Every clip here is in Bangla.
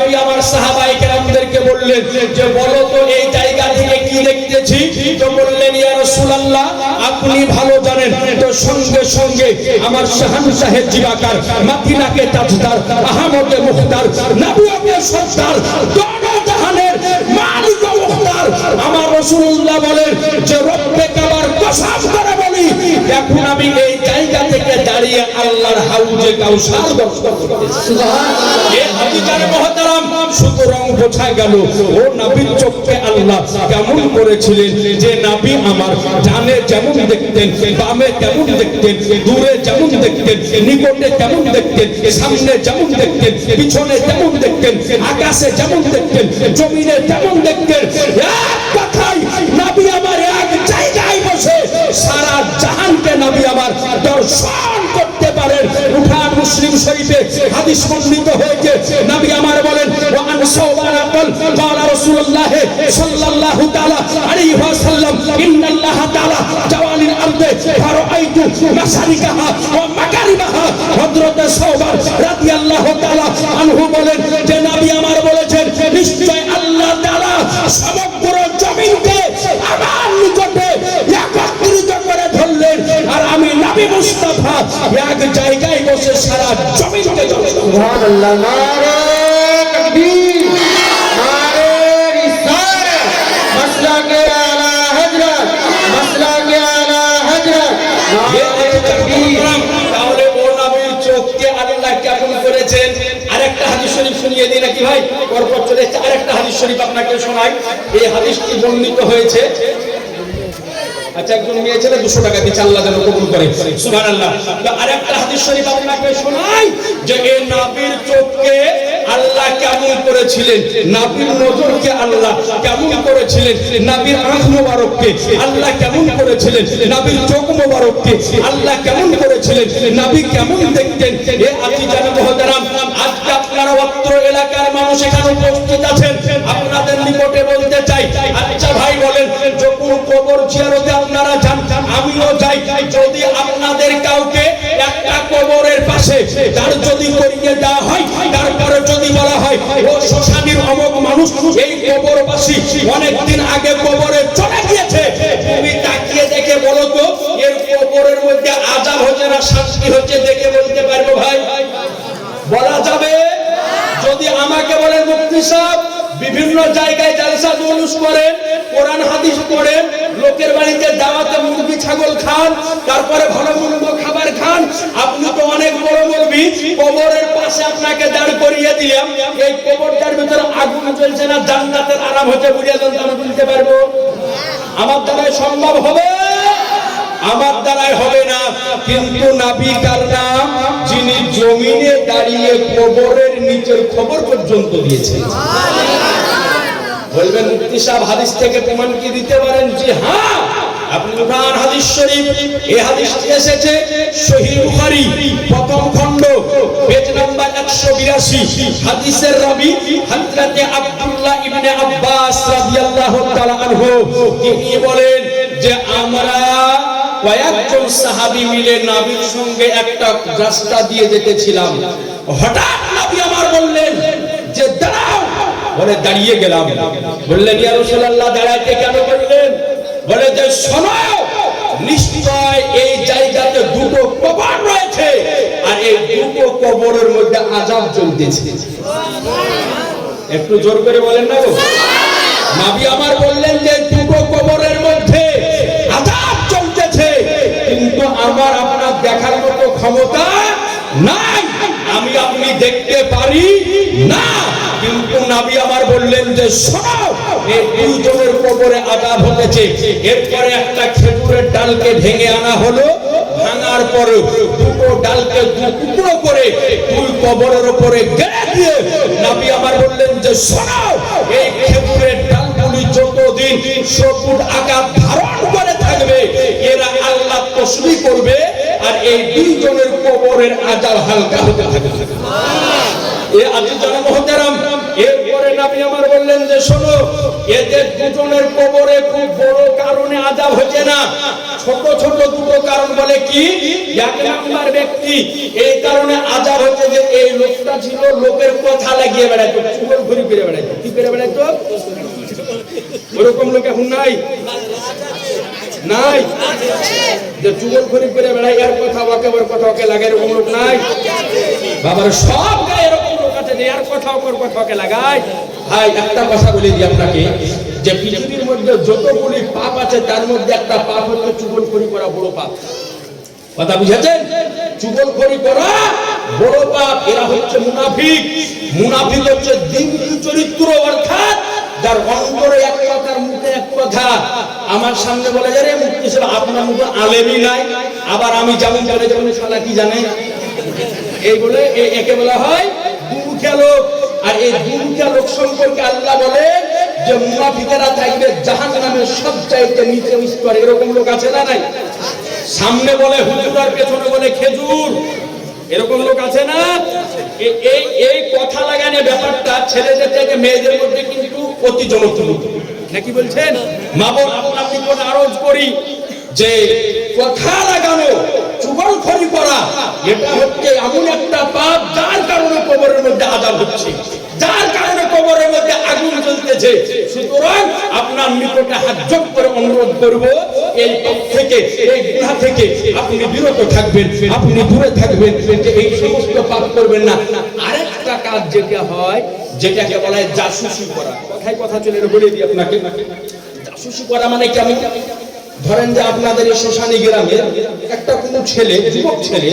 নবী আমার সাহাবায়ে কেরামদেরকে বললেন যে বলো তো এই জায়গা থেকে কি দেখতেছি। তো বললেন ইয়া রাসূলুল্লাহ আপনি ভালো জানেন। তো সঙ্গে সঙ্গে আমার শাহানশাহের জিবাকার মদিনাকে তাজদার আহমদে মুখতার নবুয়তের সরদার দোনো জাহানের মালিক ও মুখতার আমার রাসূলুল্লাহ বলেন যে রব্বে কাবার কসম করে বলি এখন আমি এই জায়গা থেকে দাঁড়িয়ে আল্লাহর হাউজে কাউসার দর্শন করতেছি। সুবহানাল্লাহ। এই হাদিসের মুহতারাম সুতরাং বোঝা গেল ও নবীর চোখে আল্লাহ কেমন করেছিলেন যে নবী আমার ডানে যেমন দেখতেন, বামে কেমন দেখতেন, দূরে যেমন দেখতেন, নিকটে কেমন দেখতেন, সামনে যেমন দেখতেন, পিছনে যেমন দেখতেন, আকাশে যেমন দেখতেন, জমিনে যেমন দেখতেন। এক কথাই নবী আমার এক জায়গায় বসে সারা জাহানকে নবী আমার দর্শন করতে পারেন। উঠান মুসলিম শরীফে হাদিস বর্ণিত হয়েছে নবী আমার বলেন ওয়া আন সাওবানা ক্বাল ক্বালা রাসূলুল্লাহ সাল্লাল্লাহু তাআলা আলাইহি ওয়াসাল্লাম ইন্নাল্লাহ তাআলা জাওয়ালিল আরদে ফারাআইতু মাশারিকাহা ওয়া মাগারিবাহা। হযরত সাওবান রাদিয়াল্লাহু তাআলা আনহু বলেন যে নবী আমার বলেছেন নিশ্চয় আল্লাহ তাআলা সমগ্র জমিনকে আমার নিকটে একত্রিত করে ধরলেন আর আমি নবী মুস্তাফা এক জায়গায় বসে সারা জমিনকে সুবহানাল্লাহ। নারে তাকবীর, নারে রিসালাত, মাসলাকে আলা হযরত, মাসলাকে আলা হযরত, নারে তাকবীর। তাহলে ও নবীর চোখকে আল্লাহ কেমন করেছেন আরেকটা হাদিস শরীফ শুনিয়ে দিই নাকি ভাই? পরপর চলে যাচ্ছে আরেকটা হাদিস শরীফ আপনাকে শোনাই। এই হাদিসটি বর্ণিত হয়েছে আচ্ছা একজন মেয়ে ছেলে 200 টাকা দিচ্ছে আল্লাহ যেন কবুল করে সুবহানাল্লাহ। তো আরেকটা হাদিস শরীফ আপনাকে শোনাই যে এই নবীর চোখকে আল্লাহ কেমন করেছিলেন, নবীর নজরকে আল্লাহ কেমন করেছিলেন, নবীর আঁখ মোবারককে আল্লাহ কেমন করেছিলেন, নবীর চোখ মোবারককে আল্লাহ কেমন করেছিলেন, নবী কেমন দেখতেন। এ আজিজান মুহতারাম আজকে আপনারা অত্র এলাকার মানুষ এখানে উপস্থিত আছেন আপনাদের নিকটে বলতে চাই আচ্ছা ভাই বলেন যখন কবর জিয়ারতে আপনারা যান আমিও যাই যদি আপনাদের কাউকে একটা কবরের পাশে তার যদি করিয়ে দেওয়া হয় তারপরে যদি বলা হয় ও শ্মশানের অমুক মানুষ এই কবরবাসী অনেকদিন আগে কবরে চলে গিয়েছে তুমি তাকিয়ে দেখে বলো তো এর কবরের মধ্যে আযাব হচ্ছে না শাস্তি হচ্ছে দেখে বলতে পারবো ভাই? বলা যাবে? যদি আমাকে বলেন মুফতি সাহেব বিভিন্ন জায়গায় জালসা জুলুস করেন, কোরআন হাদিস পড়েন, লোকের বাড়িতে দাওয়াতে মুরগি ছাগল খান, তারপরে ভালো মন্দ খাবার খান, আপনি তো অনেক বড় মুরগি কবরের পাশে আপনাকে দাঁড় করিয়ে দিলাম এই কবরটার ভিতরে আগুন জ্বলছে না জান্নাতের আরাম হচ্ছে বুঝিয়ে দেন আমি বলতে পারবো? আমার দ্বারা সম্ভব হবে? আমার দ্বারাই হবে না। কিন্তু নবী কার নাম যিনি জমিনে দাঁড়িয়ে কবরের নিচের খবর পর্যন্ত দিয়েছেন। বলবেন মুফতি সাহেব হাদিস থেকে প্রমাণ কি দিতে পারেন? জি হ্যাঁ, আপনি উঠান হাদিস শরীফ। এই হাদিসটি এসেছে সহিহ বুখারী প্রথম খণ্ড পেজ নাম্বার 182। হাদিসের রাবী হযরত আব্দুল্লাহ ইবনে আব্বাস রাদিয়াল্লাহু তাআলা আনহু তিনি বলেন যে আমরা কয়েকজন সাহাবী মিলে নবীর সঙ্গে একটা রাস্তা দিয়ে যেতেছিলাম হঠাৎ নবী আমার বললেন যে দাঁড়াও। বলে দাঁড়িয়ে গেলাম। বললেন ইয়া রাসূলুল্লাহ দাঁড়াতে কেন বললেন? বলে যে শোনো নিশ্চয় এই জায়গাতে দুটো কবর রয়েছে আর এই দুটো কবরের মধ্যে আযাব চলতেছে। একটু জোর করে বলেন না গো। নবী আমার বললেন যে দুটো কবরের মধ্যে আযাব চলতেছে কিন্তু আমার আপনার দেখার মতো ক্ষমতা নাই, আমি আপনি দেখতে পারি না। কিন্তু নবী আমার বললেন যে শোনো এই দুইজনের কবরে আযাব হতেছে। এরপরে একটা খেজুরের ডালকে ভেঙে আনা হলো, ভাঙার পরে দুটো ডালকে টুকরো করে দুই কবরের উপরে গেড়ে দিয়ে নবী আমার বললেন যে শোনো এই খেজুরের ডালগুলি যতদিন সবুজ আকার ধারণ করে থাকবে এরা আল্লাহ তাসবিহ করবে আর এই দুইজনের কবরের আযাব হালকা হতে থাকবে। এ আজিজান মুহতারাম এরপরে নবী আমার বললেন যে বলছে শোনো, এদের দুজনের কবরে খুব বড় কারণে আযাব হচ্ছে না, ছোট ছোট দুটো কারণ। বলে কি? এক নাম্বার ব্যক্তি এই কারণে আযাব হচ্ছে যে এই লোকটা ছিল লোকের কথা লাগিয়ে বেড়াইতো, চুগল ঘুরি ফিরে বেড়াইতো। কি করে বেড়াইতো? ওরকম লোক এখন নাই, নাই যে চুগল ঘুরি ফিরে বেড়াই, এর কথা ওকে, ওর কথা ওকে লাগায়, এরকম লোক নাই বাবার। সব গায়ে এরকম লোক আছে যে এর কথা ওর কথা ওকে লাগায়। ভাই একটা কথা বলে দিই আপনাকে, যে পৃথিবীর মধ্যে যতগুলি পাপ আছে তার মধ্যে একটা পাপ হচ্ছে চুগলখড়ি করা, বড় পাপ। কথা বুঝেছেন? চুগলখড়ি করা বড় পাপ। এরা হচ্ছে মুনাফিক। মুনাফিক হচ্ছে দ্বিমুখী চরিত্র, অর্থাৎ যার অন্তরে এক কথা, মুখে এক কথা। আমার সামনে বলে যায় রে মুক্তি সাহেব আপনার মুখে আলেমই নাই, আবার আমি যেমন বলে যেমন শালা কি জানে, এই বলে একে বলা হয় দুমুখা লোক। আর এই দুমুখা লোক সম্পর্কে আল্লাহ বলে যে মুনাফিকেরা থাকবে জাহান্নামের সবচাইতে নিচে স্তরে। এরকম লোক আছে না নাই? সামনে বলে হুজুর আর পেছনে বলে খেজুর, এরকম লোক আছে না? এই কথা লাগানো ব্যাপারটা ছেলেদের থেকে মেয়েদের মধ্যে কিন্তু অতি জনপ্রিয়, নাকি বলছেন? মা বোন আপনার নিকট আরজ করি যে কথা লাগানো, চুগলখড়ি করা, এটা হচ্ছে এমন একটা পাপ যার কারণে কবরের মধ্যে আযাব হচ্ছে, যার কারণে কবরের মধ্যে আগুন জ্বলতেছে। সুতরাং আপনার নিকটে হাত জোড় করে অনুরোধ করব, এই পাপ থেকে, এই গুনাহ থেকে আপনি বিরত থাকবেন, আপনি দূরে থাকবেন, যে এই সমস্ত পাপ করবেন না। আরেকটা কাজ যেটা হয়, যেটাকে বলা হয় জাসুসি করা। কথায় কথা চলে বলে দিই আপনাকে, জাসুসি করা মানে কি? আমি ধরেন যে আপনাদের এই শ্মশানী গ্রামের একটা কোনো ছেলে, যুবক ছেলে,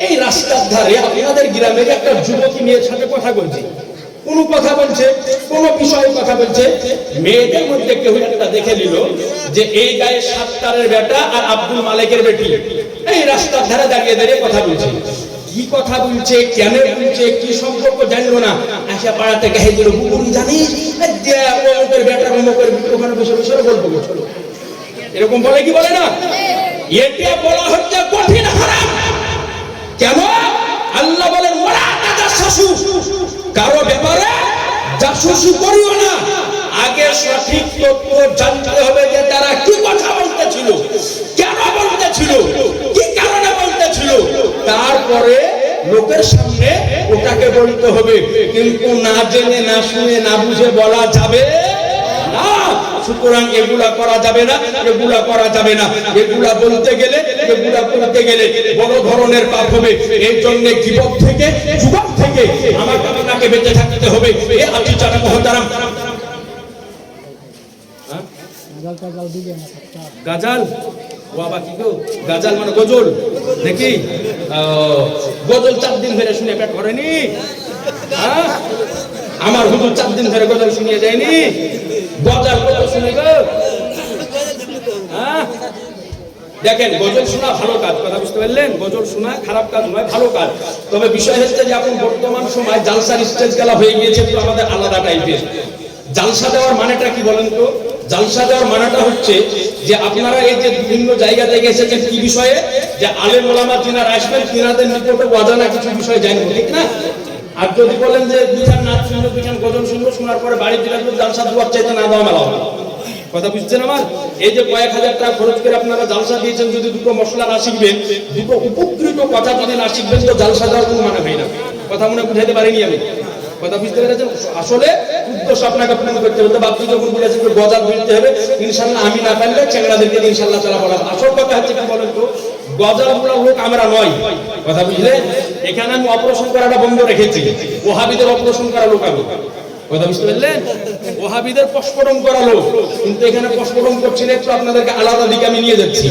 এই রাস্তার ধারে আপনাদের গ্রামের একটা যুবতী মেয়ের সাথে কথা বলছে, কোন কথা বলছে, কোন বিষয়ে কথা বলছে। মেয়েদের মধ্যে কেউ একটা দেখে নিল যে এই গায়ে সাত্তারের বেটা আর আব্দুল মালিকের বেটি এই রাস্তার ধারে দাঁড়িয়ে দাঁড়িয়ে কথা বলছে। কি কথা বলছে, কেন বলছে, কি সম্পর্ক জানলো না, আশা পাড়াতে গায়ে দিল, বুকুরি জানিস ওদের বেটার অমুকের ওখানে বসে বসে গল্প করছিল। এরকম বলে কি বলে না? এটা বলা হচ্ছে কঠিন হারাম। কেন? আল্লাহ বলেন ওয়ালা তাজাসসু, কারো ব্যাপারে জাসুসি করিও না। আগে সঠিক তথ্য জানতে হবে যে তারা কি কথা বলতেছিল, কেন বলতেছিল, কি কারণে বলতেছিল, তারপরে লোকের সামনে ওটাকে বলতে হবে। কিন্তু না জেনে, না শুনে, না বুঝে বলা যাবে না। সুতরাং এগুলা করা যাবে না, এগুলা করা যাবে না। এগুলা বলতে গেলে, এগুলা করতে গেলে বড় ধরনের পাপ হবে। এই জন্য গীবত থেকে, যুবক থেকে আমাকে আপনাকে বেঁচে থাকতে হবে। এ আছি জানা মহতারাম। গাজাল, বাবা কি গো? গাজাল মানে গজল নাকি? গজল 4 দিন ধরে শুনে পেট ভরেনি? আমার হুজুর 4 দিন ধরে গজল শুনিয়ে যায়নি? গজল কত শুনে গো? দেখেন, গজল শোনা ভালো কাজ, কথা বুঝতে পারলেন? গজল শোনা খারাপ কাজ নয়, ভালো কাজ। তবে বিষয় হচ্ছে যে এখন বর্তমান সময় জালসার স্টেজ গেলা হয়ে গিয়েছে তো আমাদের আলাদা টাইপের। জালসা দেওয়ার মানেটা কি বলেন তো? জালসা দেওয়ার মানেটা হচ্ছে যে আপনারা এই যে বিভিন্ন জায়গা থেকে এসেছেন কি বিষয়ে, যে আলেম ওলামা যিনারা আসবেন তিনাদের নিকটে অজানা কিছু বিষয় জানবো, ঠিক না? আর যদি বলেন যে দুইখান নাচ শুনবো, দুইখান গজল শুনবো, শোনার পরে বাড়ির দিকে জালসা দেওয়ার চাইতে না দেওয়া মেলা হবে। কথা বুঝছেন আমার? এই যে কয়েক হাজার টাকা খরচ করে আপনারা জালসা দিয়েছেন, যদি দুটো মশলা না শিখবেন, দুটো উপকৃত কথা যদি না শিখবেন, তো জালসা দেওয়ার কোনো মানে হয় না। কথা মনে বুঝাইতে পারিনি আমি? কথা বুঝতে পেরেছেন? আসলে উদ্দেশ্য আপনাকে পূর্ণ করতে হবে। বাপজি যখন বলেছেন গজাল ধরতে হবে, ইনশাল্লাহ আমি না পারলে চ্যাংড়াদেরকে ইনশাল্লাহ তারা বলা। আসল কথা হচ্ছে কি বলেন তো, গজাল বলা লোক আমরা নয়। কথা বুঝলেন? এখানে আমি অপারেশন করাটা বন্ধ রেখেছি, ওহাবিদের অপারেশন করা লোক আমি। কথা বুঝতে পারলেন? ওহাবিদের পস্ফোরণ করা লোক, কিন্তু এখানে পস্ফোরণ করছি না, একটু আপনাদেরকে আলাদা দিকে আমি নিয়ে যাচ্ছি।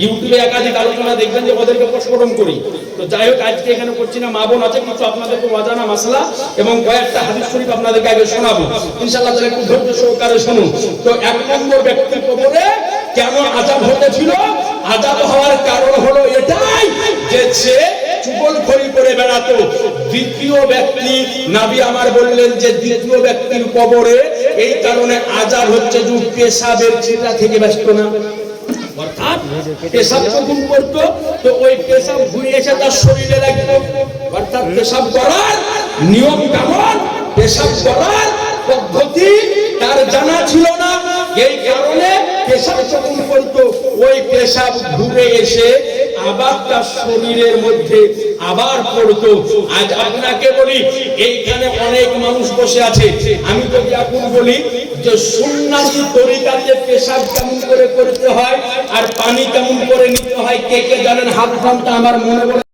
ইউটিউবে একাধিক আলোচনা দেখবেন যে ওদেরকে পস্ফোরণ করি। তো যাই হোক, আজকে এখানে করছি না। মা বোন আছে কিছু আপনাদেরকে অজানা মাসলা এবং কয়েকটা হাদিস শরীফ আপনাদেরকে আগে শোনাবো ইনশাআল্লাহ। তাহলে একটু ধৈর্য সহকারে শুনুন। তো 1 নম্বর ব্যক্তির কবরে কেন আযাব হতেছিল? আযাব হওয়ার কারণ হলো এটাই যে সে চুগলখড়ি করে বেড়াতো। দ্বিতীয় ব্যক্তি, নবী আমার বললেন যে দ্বিতীয় ব্যক্তির কবরে এই কারণে আযাব হচ্ছে যে পেশাবের চিন্তা থেকে ব্যস্ত না, অর্থাৎ পেশাব যখন করতো তো ওই পেশাব ঘুরে এসে তার শরীরে লাগতো। অর্থাৎ পেশাব করার নিয়ম কেমন, পেশাব করার পদ্ধতি তার জানা ছিল না, এই কারণে পেশাব যখন করতো ওই পেশাব ঘুরে এসে আবার তার শরীরের মধ্যে আবার পড়তো। আজ আপনাকে বলি, এইখানে অনেক মানুষ বসে আছে, আমি যদি এখন বলি যে সুন্নাতি তরিকাতে পেশাব কেমন করে করতে হয় আর পানি কেমন করে নিতে হয়, কে কে জানেন? হাত খানটা আমার মনে বলে